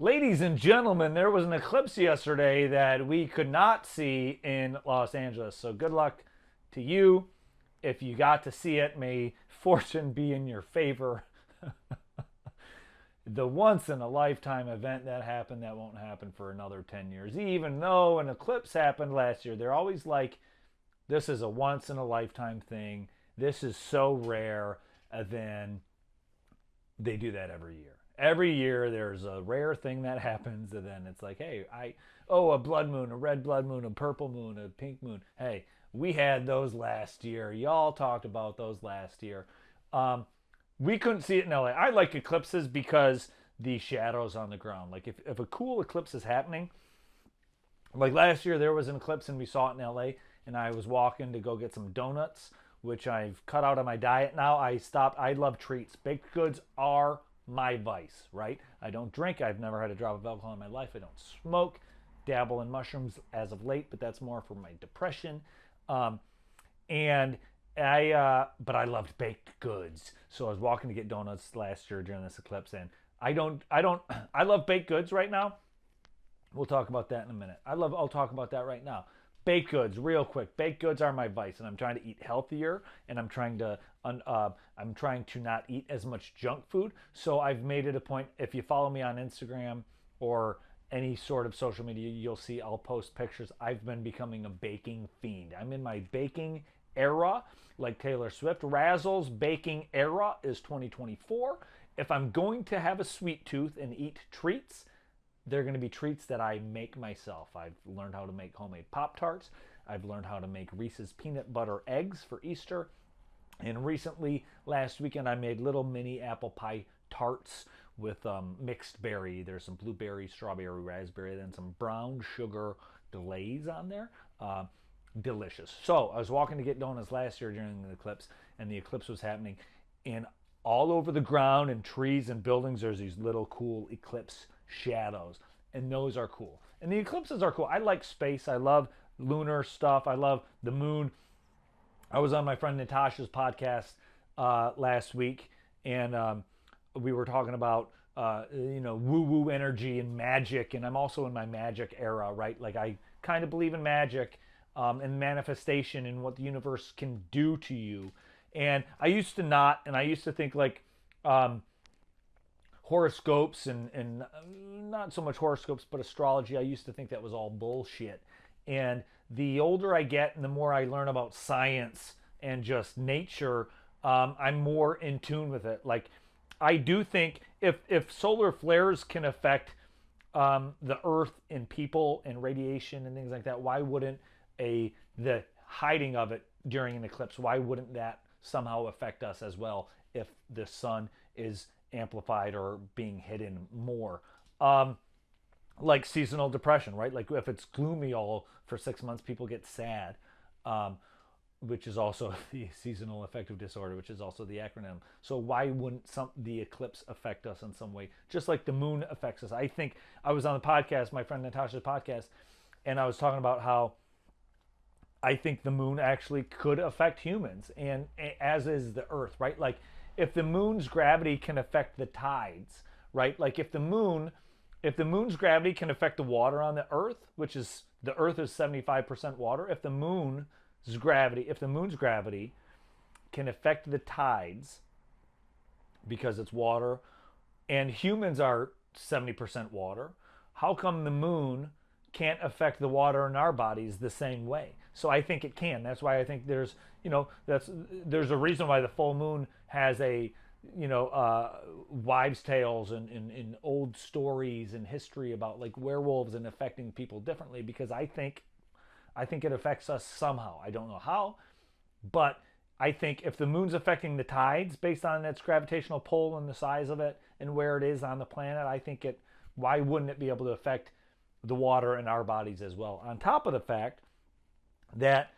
Ladies and gentlemen, there was an eclipse yesterday that we could not see in Los Angeles. So good luck to you. If you got to see it, may fortune be in your favor. The once in a lifetime event that happened that won't happen for another 10 years. Even though an eclipse happened last year, they're always like, this is a once in a lifetime thing. This is so rare. And then they do that every year. Every year there's a rare thing that happens, and then it's like, hey, a blood moon, a red blood moon, a purple moon, a pink moon. Hey, we had those last year. Y'all talked about those last year. We couldn't see it in LA. I like eclipses because the shadows on the ground. Like if a cool eclipse is happening, like last year there was an eclipse and we saw it in LA, and I was walking to go get some donuts, which I've cut out of my diet now. I stopped. I love treats. Baked goods are my vice, right? I don't drink. I've never had a drop of alcohol in my life. I don't smoke. Dabble in mushrooms as of late, but that's more for my depression. And but I loved baked goods. So I was walking to get donuts last year during this eclipse, and I love baked goods right now. We'll talk about that in a minute. I'll talk about that right now. Baked goods, real quick. Baked goods are my vice, and I'm trying to eat healthier, and I'm trying to not eat as much junk food. So I've made it a point. If you follow me on Instagram or any sort of social media, you'll see I'll post pictures. I've been becoming a baking fiend. I'm in my baking era, like Taylor Swift. Razzle's baking era is 2024. If I'm going to have a sweet tooth and eat treats, they're going to be treats that I make myself. I've learned how to make homemade Pop-Tarts. I've learned how to make Reese's peanut butter eggs for Easter. And recently, last weekend, I made little mini apple pie tarts with mixed berry. There's some blueberry, strawberry, raspberry, then some brown sugar glaze on there. Delicious. So I was walking to get donuts last year during the eclipse, and the eclipse was happening. And all over the ground and trees and buildings, there's these little cool eclipse shadows, and those are cool. And the eclipses are cool. I like space. I love lunar stuff. I love the moon. I was on my friend Natasha's podcast last week, and we were talking about woo-woo energy and magic, and I'm also in my magic era, right? Like I kind of believe in magic and manifestation and what the universe can do to you. And I used to not, and I used to think like horoscopes and not so much horoscopes, but astrology. I used to think that was all bullshit. And the older I get and the more I learn about science and just nature, I'm more in tune with it. Like I do think if solar flares can affect the earth and people and radiation and things like that, why wouldn't the hiding of it during an eclipse, why wouldn't that somehow affect us as well if the sun is amplified or being hidden more? Like seasonal depression, right? Like if it's gloomy all for 6 months, people get sad, which is also the seasonal affective disorder, which is also the acronym. So why wouldn't the eclipse affect us in some way, just like the moon affects us? I think I was on the podcast, my friend Natasha's podcast, and I was talking about how I think the moon actually could affect humans, and as is the earth, right? Like if the moon's gravity can affect the tides, right? Like if the moon's gravity can affect the water on the earth, which is the earth is 75% water. If the moon's gravity can affect the tides because it's water, and humans are 70% water, how come the moon can't affect the water in our bodies the same way? So I think it can. That's why I think there's a reason why the full moon has a wives' tales and old stories and history about like werewolves and affecting people differently, because I think it affects us somehow. I don't know how, but I think if the moon's affecting the tides based on its gravitational pull and the size of it and where it is on the planet, I think why wouldn't it be able to affect the water in our bodies as well? On top of the fact that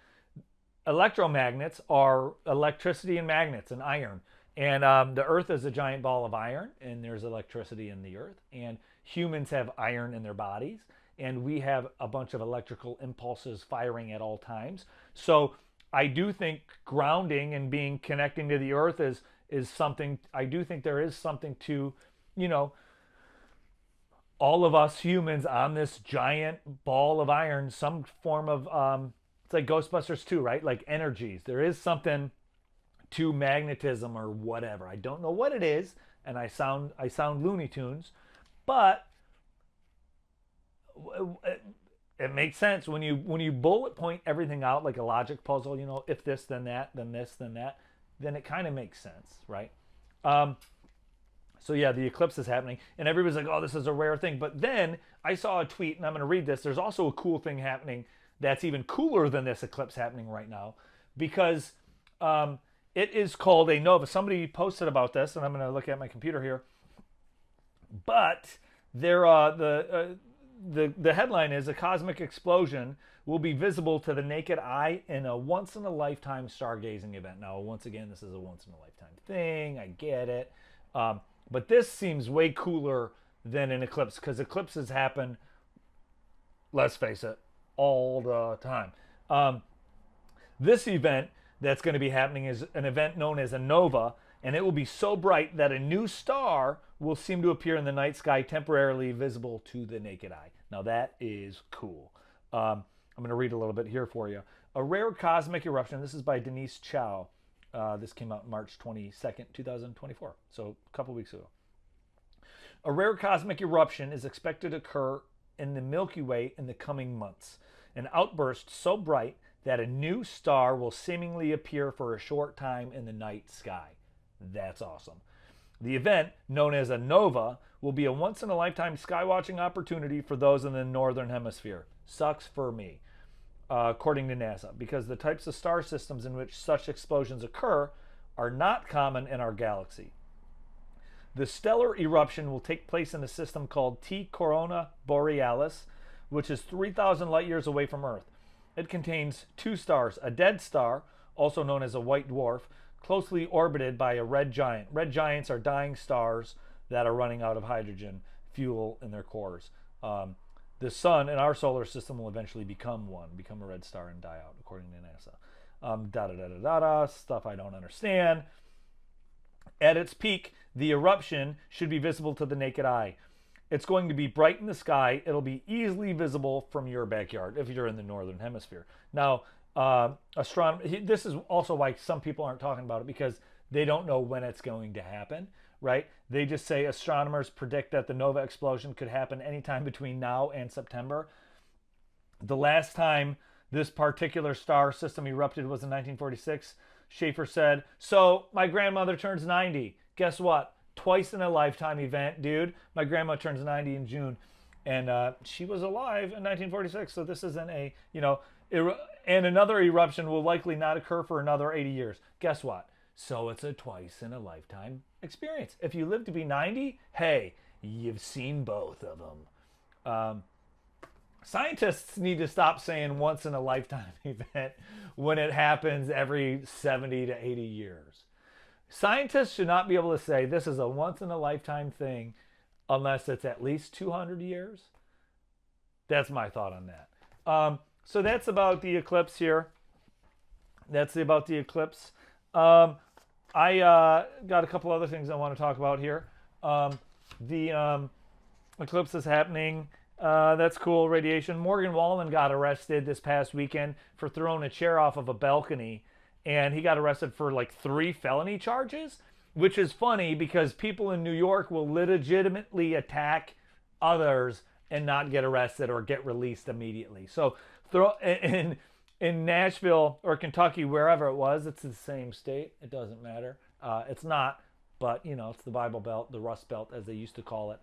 electromagnets are electricity and magnets and iron. And the earth is a giant ball of iron, and there's electricity in the earth. And humans have iron in their bodies, and we have a bunch of electrical impulses firing at all times. So I do think grounding and connecting to the earth is something. I do think there is something to, all of us humans on this giant ball of iron, some form of it's like Ghostbusters 2, right? Like energies. There is something to magnetism or whatever. I don't know what it is, and I sound Looney Tunes, but it makes sense when you bullet point everything out like a logic puzzle. If this, then that, then this, then that, then it kind of makes sense, right? Um, so yeah, the eclipse is happening, and everybody's like, "Oh, this is a rare thing." But then I saw a tweet, and I'm going to read this. There's also a cool thing happening that's even cooler than this eclipse happening right now, because um, it is called a nova. Somebody posted about this, and I'm going to look at my computer here. But there, the headline is: a cosmic explosion will be visible to the naked eye in a once in a lifetime stargazing event. Now, once again, this is a once in a lifetime thing. I get it. But this seems way cooler than an eclipse, because eclipses happen, let's face it, all the time. This event that's going to be happening is an event known as a nova, and it will be so bright that a new star will seem to appear in the night sky, temporarily visible to the naked eye. Now, that is cool. I'm going to read a little bit here for you. A rare cosmic eruption. This is by Denise Chow. This came out March 22nd, 2024, so a couple weeks ago. A rare cosmic eruption is expected to occur in the Milky Way in the coming months. An outburst so bright that a new star will seemingly appear for a short time in the night sky. That's awesome. The event, known as a nova, will be a once-in-a-lifetime skywatching opportunity for those in the northern hemisphere. Sucks for me. According to NASA, because the types of star systems in which such explosions occur are not common in our galaxy. The stellar eruption will take place in a system called T Corona Borealis, which is 3,000 light years away from Earth. It contains two stars: a dead star, also known as a white dwarf, closely orbited by a red giant. Red giants are dying stars that are running out of hydrogen fuel in their cores. The sun in our solar system will eventually become a red star and die out, according to NASA. Stuff I don't understand. At its peak, the eruption should be visible to the naked eye. It's going to be bright in the sky. It'll be easily visible from your backyard if you're in the northern hemisphere. Now, this is also why some people aren't talking about it, because they don't know when it's going to happen, right? They just say astronomers predict that the nova explosion could happen anytime between now and September. The last time this particular star system erupted was in 1946. Schaefer said, "So my grandmother turns 90. Guess what? Twice in a lifetime event, dude. My grandma turns 90 in June, and she was alive in 1946. So this isn't and another eruption will likely not occur for another 80 years. Guess what? So it's a twice in a lifetime experience. If you live to be 90, hey, you've seen both of them." Scientists need to stop saying once in a lifetime event when it happens every 70 to 80 years. Scientists should not be able to say this is a once in a lifetime thing unless it's at least 200 years. That's my thought on that. So that's about the eclipse here. That's about the eclipse. I got a couple other things I want to talk about here. The eclipse is happening. That's cool. Radiation. Morgan Wallen got arrested this past weekend for throwing a chair off of a balcony, and he got arrested for like 3 felony charges, which is funny because people in New York will legitimately attack others and not get arrested or get released immediately. So in Nashville or Kentucky, wherever it was, it's the same state. It doesn't matter. It's not, but it's the Bible Belt, the Rust Belt, as they used to call it.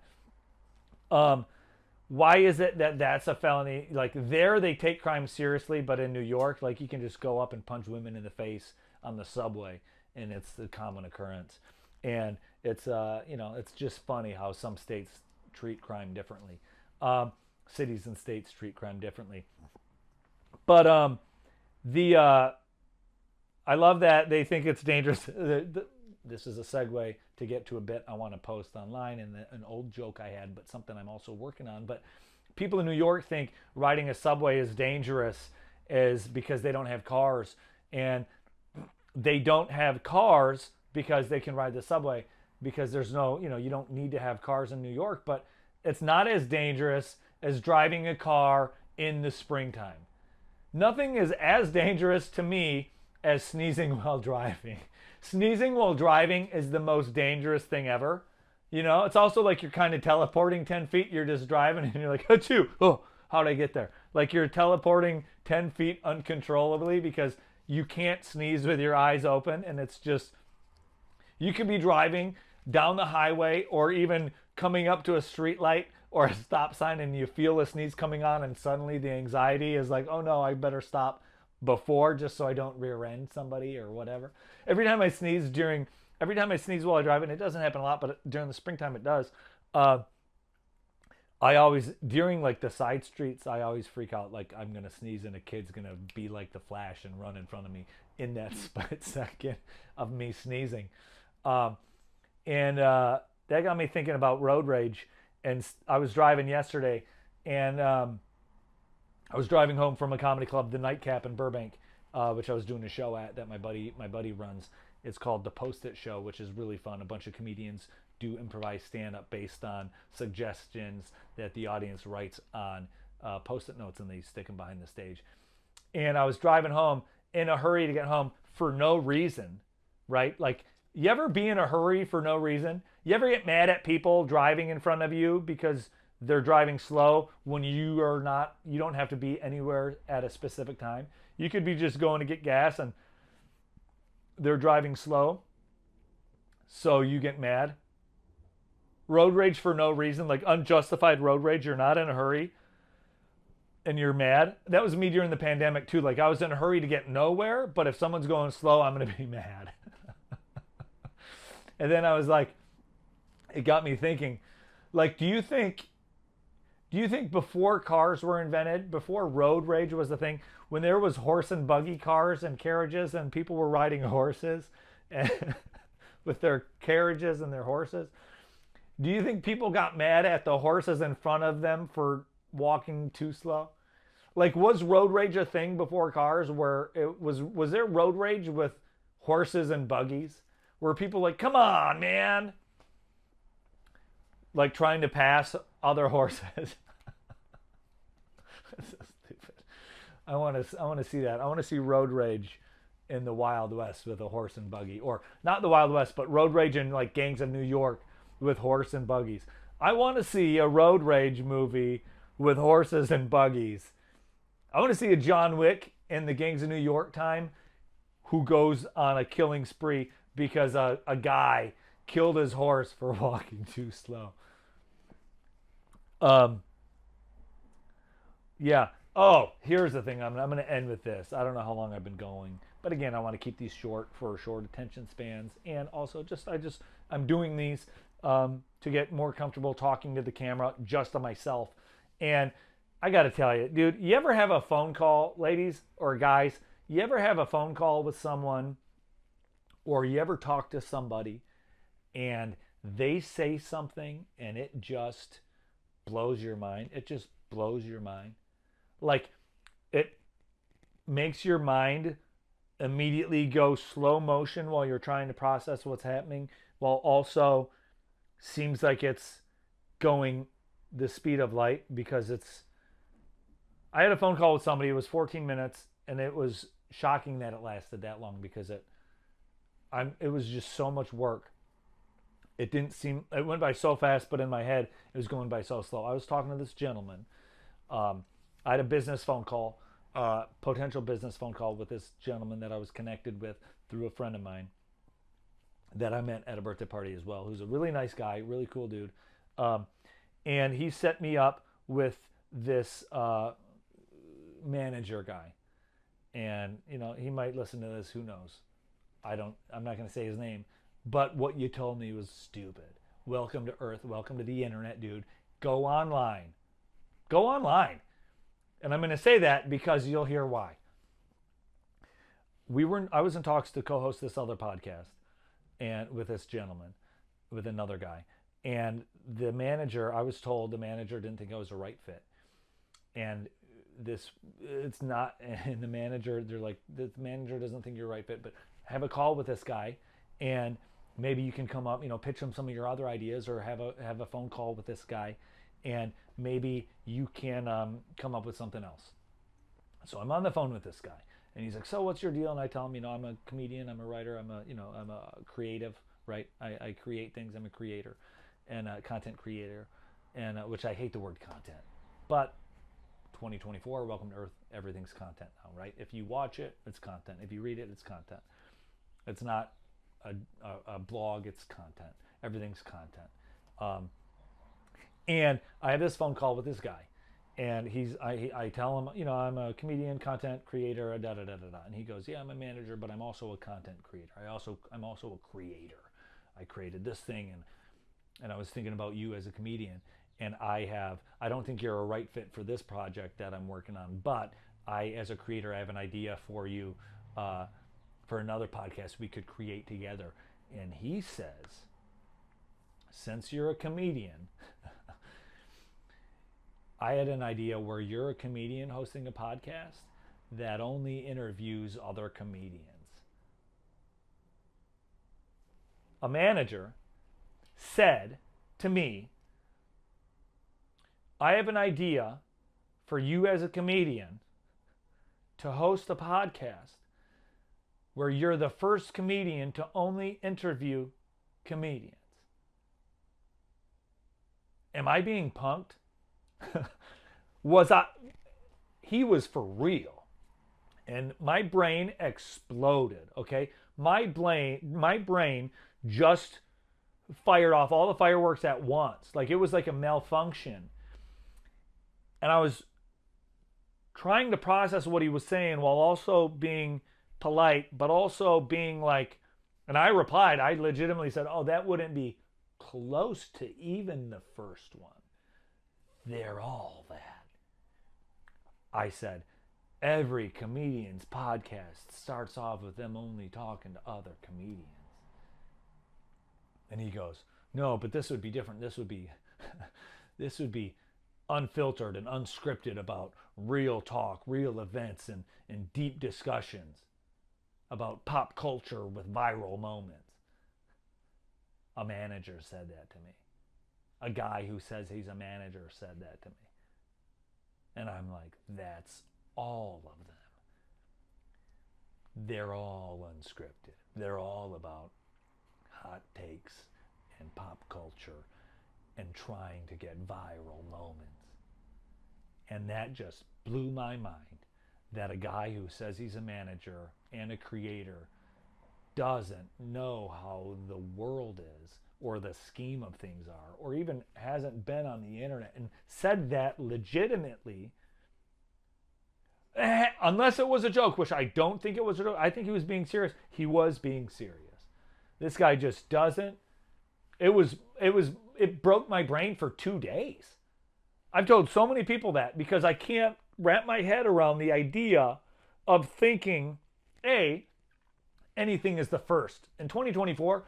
Why is it that that's a felony? Like there, they take crime seriously, but in New York, like you can just go up and punch women in the face on the subway, and it's a common occurrence. And it's it's just funny how some states treat crime differently. Cities and states treat crime differently. But I love that they think it's dangerous. This is a segue to get to a bit I want to post online, and an old joke I had, but something I'm also working on. But people in New York think riding a subway is dangerous is because they don't have cars. And they don't have cars because they can ride the subway, because there's no, you don't need to have cars in New York. But It's not as dangerous as driving a car in the springtime. Nothing is as dangerous to me as sneezing while driving. Sneezing while driving is the most dangerous thing ever. You know, it's also like you're kind of teleporting 10 feet. You're just driving and you're like, achoo, oh, how'd I get there? Like you're teleporting 10 feet uncontrollably because you can't sneeze with your eyes open. And it's just, you could be driving down the highway or even coming up to a street light or a stop sign and you feel a sneeze coming on and suddenly the anxiety is like, oh no, I better stop before just so I don't rear end somebody or whatever. Every time I sneeze while I drive, and it doesn't happen a lot, but during the springtime it does. I always, during like the side streets, I always freak out like I'm gonna sneeze and a kid's gonna be like the Flash and run in front of me in that split second of me sneezing. That got me thinking about road rage. And I was driving yesterday, and I was driving home from a comedy club, the Nightcap in Burbank, which I was doing a show at that my buddy runs. It's called the Post-it Show, which is really fun. A bunch of comedians do improvised stand-up based on suggestions that the audience writes on Post-it notes, and they stick them behind the stage. And I was driving home in a hurry to get home for no reason, right? Like, you ever be in a hurry for no reason? You ever get mad at people driving in front of you because they're driving slow when you don't have to be anywhere at a specific time? You could be just going to get gas and they're driving slow, so you get mad. Road rage for no reason, like unjustified road rage. You're not in a hurry and you're mad. That was me during the pandemic too. Like I was in a hurry to get nowhere, but if someone's going slow, I'm going to be mad. And then I was like, it got me thinking, like, do you think before cars were invented, before road rage was the thing, when there was horse and buggy cars and carriages and people were riding horses and with their carriages and their horses, do you think people got mad at the horses in front of them for walking too slow? Like, was road rage a thing before cars where was there road rage with horses and buggies? Where people like, come on, man. Like trying to pass other horses. That's so stupid. I want to see that. I want to see road rage in the Wild West with a horse and buggy. Or not the Wild West, but road rage in like Gangs of New York with horse and buggies. I want to see a road rage movie with horses and buggies. I want to see a John Wick in the Gangs of New York time who goes on a killing spree because a guy killed his horse for walking too slow. Yeah. Oh, here's the thing. I'm going to end with this. I don't know how long I've been going, but again, I want to keep these short for short attention spans, and also I'm doing these to get more comfortable talking to the camera just to myself. And I got to tell you, dude, you ever have a phone call, ladies or guys? You ever have a phone call with someone, or you ever talk to somebody and they say something and it just blows your mind? It just blows your mind. Like, it makes your mind immediately go slow motion while you're trying to process what's happening, while also seems like it's going the speed of light because I had a phone call with somebody. It was 14 minutes, and it was shocking that it lasted that long because it was just so much work. It went by so fast, but in my head, it was going by so slow. I was talking to this gentleman. I had a business phone call, potential business phone call with this gentleman that I was connected with through a friend of mine that I met at a birthday party as well, who's a really nice guy, really cool dude. And he set me up with this manager guy. And, he might listen to this, who knows? I'm not going to say his name, but what you told me was stupid. Welcome to Earth. Welcome to the internet, dude. Go online. Go online. And I'm going to say that because you'll hear why. I was in talks to co-host this other podcast and with this gentleman, with another guy. And the manager, I was told the manager didn't think I was a right fit. And it's not, and the manager, they're like, the manager doesn't think you're a right fit, but have a call with this guy and maybe you can come up, pitch him some of your other ideas, or have a phone call with this guy and maybe you can come up with something else. So I'm on the phone with this guy, and he's like, "So what's your deal?" And I tell him, I'm a comedian, I'm a writer, I'm a creative, right? I create things. I'm a creator, and a content creator, and which I hate the word content, but 2024, welcome to Earth. Everything's content now, right? If you watch it, it's content. If you read it, it's content. It's not a blog, it's content. Everything's content. And I have this phone call with this guy, and I tell him, I'm a comedian, content creator, da da da da da, and he goes, yeah, I'm a manager, but I'm also a content creator. I'm also a creator. I created this thing, and I was thinking about you as a comedian, and I don't think you're a right fit for this project that I'm working on, but as a creator, I have an idea for you for another podcast we could create together. And he says, since you're a comedian, I had an idea where you're a comedian hosting a podcast that only interviews other comedians. A manager said to me, I have an idea for you as a comedian to host a podcast where you're the first comedian to only interview comedians. Am I being punked? He was for real. And my brain exploded, okay? My brain just fired off all the fireworks at once. Like it was like a malfunction. And I was trying to process what he was saying while also being polite, but also being like, and I replied, I legitimately said, oh, that wouldn't be close to even the first one. They're all that. I said, every comedian's podcast starts off with them only talking to other comedians. And he goes, no, but this would be different. This would be unfiltered and unscripted about real talk, real events, and deep discussions about pop culture with viral moments. A manager said that to me. A guy who says he's a manager said that to me. And I'm like, that's all of them. They're all unscripted. They're all about hot takes and pop culture and trying to get viral moments. And that just blew my mind, that a guy who says he's a manager and a creator doesn't know how the world is or the scheme of things are, or even hasn't been on the internet and said that legitimately, unless it was a joke, which I don't think it was a joke. I think he was being serious. He was being serious. This guy just doesn't. It broke my brain for 2 days. I've told so many people that because I can't wrap my head around the idea of thinking, anything is the first. In 2024,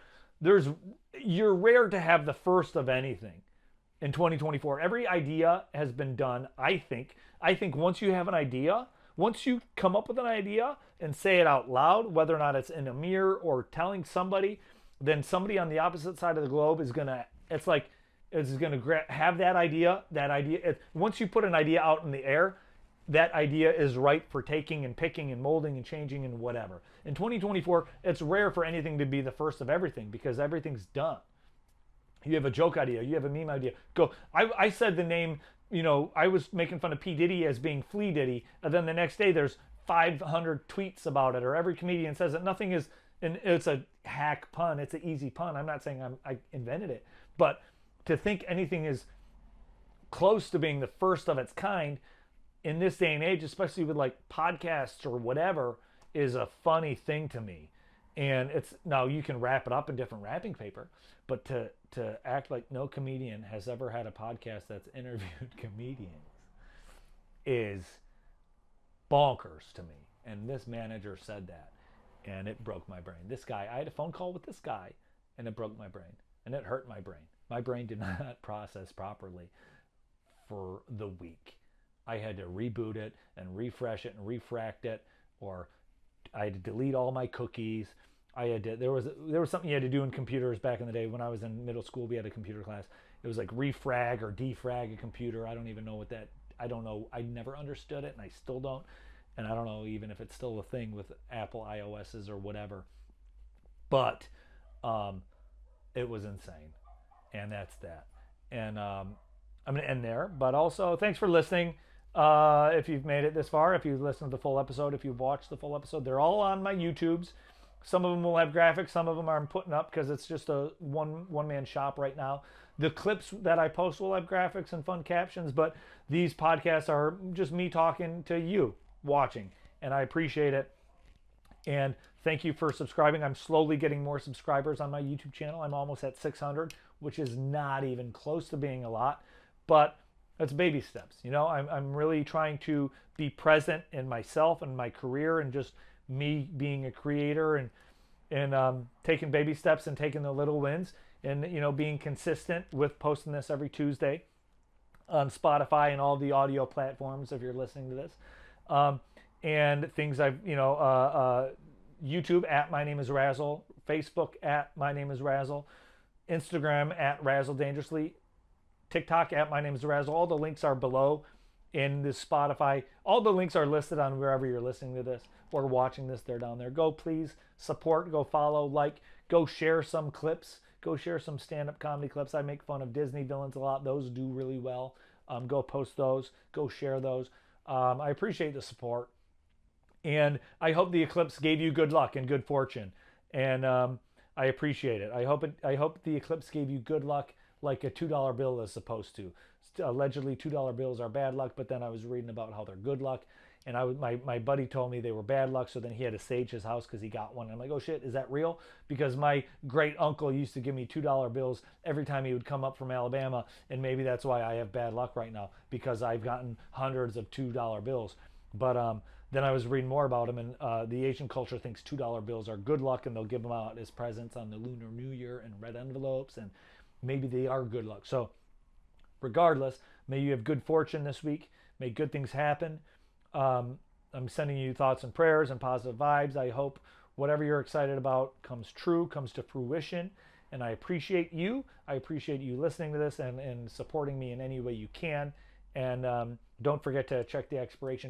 you're rare to have the first of anything. In 2024, every idea has been done, I think. I think once you have an idea, once you come up with an idea and say it out loud, whether or not it's in a mirror or telling somebody, then somebody on the opposite side of the globe is going to, have that idea. Once you put an idea out in the air, that idea is ripe for taking and picking and molding and changing and whatever. In 2024, it's rare for anything to be the first of everything because everything's done. You have a joke idea, you have a meme idea. Go. I said the name, I was making fun of P. Diddy as being Flea Diddy, and then the next day there's 500 tweets about it, or every comedian says it. Nothing is, and it's a hack pun. It's an easy pun. I'm not saying I invented it, but to think anything is close to being the first of its kind in this day and age, especially with like podcasts or whatever, is a funny thing to me. And it's, now you can wrap it up in different wrapping paper, but to act like no comedian has ever had a podcast that's interviewed comedians is bonkers to me. And this manager said that, and it broke my brain. This guy, I had a phone call with this guy, and it broke my brain, and it hurt my brain. My brain did not process properly for the week. I had to reboot it and refresh it and refract it, or I had to delete all my cookies. There was something you had to do in computers back in the day when I was in middle school. We had a computer class, it was like refrag or defrag a computer. I don't even know what that, I don't know. I never understood it and I still don't. And I don't know even if it's still a thing with Apple iOSs or whatever. But um, it was insane. And that's that. And I'm going to end there. But also, thanks for listening. If you've made it this far, if you've listened to the full episode, if you've watched the full episode, they're all on my YouTubes. Some of them will have graphics. Some of them I'm putting up because it's just a one-man shop right now. The clips that I post will have graphics and fun captions, but these podcasts are just me talking to you, watching, and I appreciate it. And thank you for subscribing. I'm slowly getting more subscribers on my YouTube channel. I'm almost at 600, which is not even close to being a lot, but it's baby steps. You know, I'm really trying to be present in myself and my career and just me being a creator and taking baby steps and taking the little wins and, you know, being consistent with posting this every Tuesday on Spotify and all the audio platforms if you're listening to this. And things I've, you know, YouTube at My Name is Razzle, Facebook at My Name is Razzle, Instagram at Razzle Dangerously, TikTok at My Name is Razzle. All the links are below in this Spotify. All the links are listed on wherever you're listening to this or watching this. They're down there. Go please support, go follow, like, go share some clips, go share some stand-up comedy clips. I make fun of Disney villains a lot. Those do really well. Go post those, go share those. I appreciate the support. And I hope the eclipse gave you good luck and good fortune. And I appreciate it. I hope the eclipse gave you good luck like a $2 bill is supposed to. Allegedly, $2 bills are bad luck, but then I was reading about how they're good luck. And my buddy told me they were bad luck, so then he had to sage his house because he got one. And I'm like, oh shit, is that real? Because my great uncle used to give me $2 bills every time he would come up from Alabama, and maybe that's why I have bad luck right now, because I've gotten hundreds of $2 bills. But then I was reading more about them, and the Asian culture thinks $2 bills are good luck, and they'll give them out as presents on the Lunar New Year in red envelopes, and maybe they are good luck. So regardless, may you have good fortune this week. May good things happen. I'm sending you thoughts and prayers and positive vibes. I hope whatever you're excited about comes true, comes to fruition. And I appreciate you. I appreciate you listening to this and supporting me in any way you can. And don't forget to check the expiration date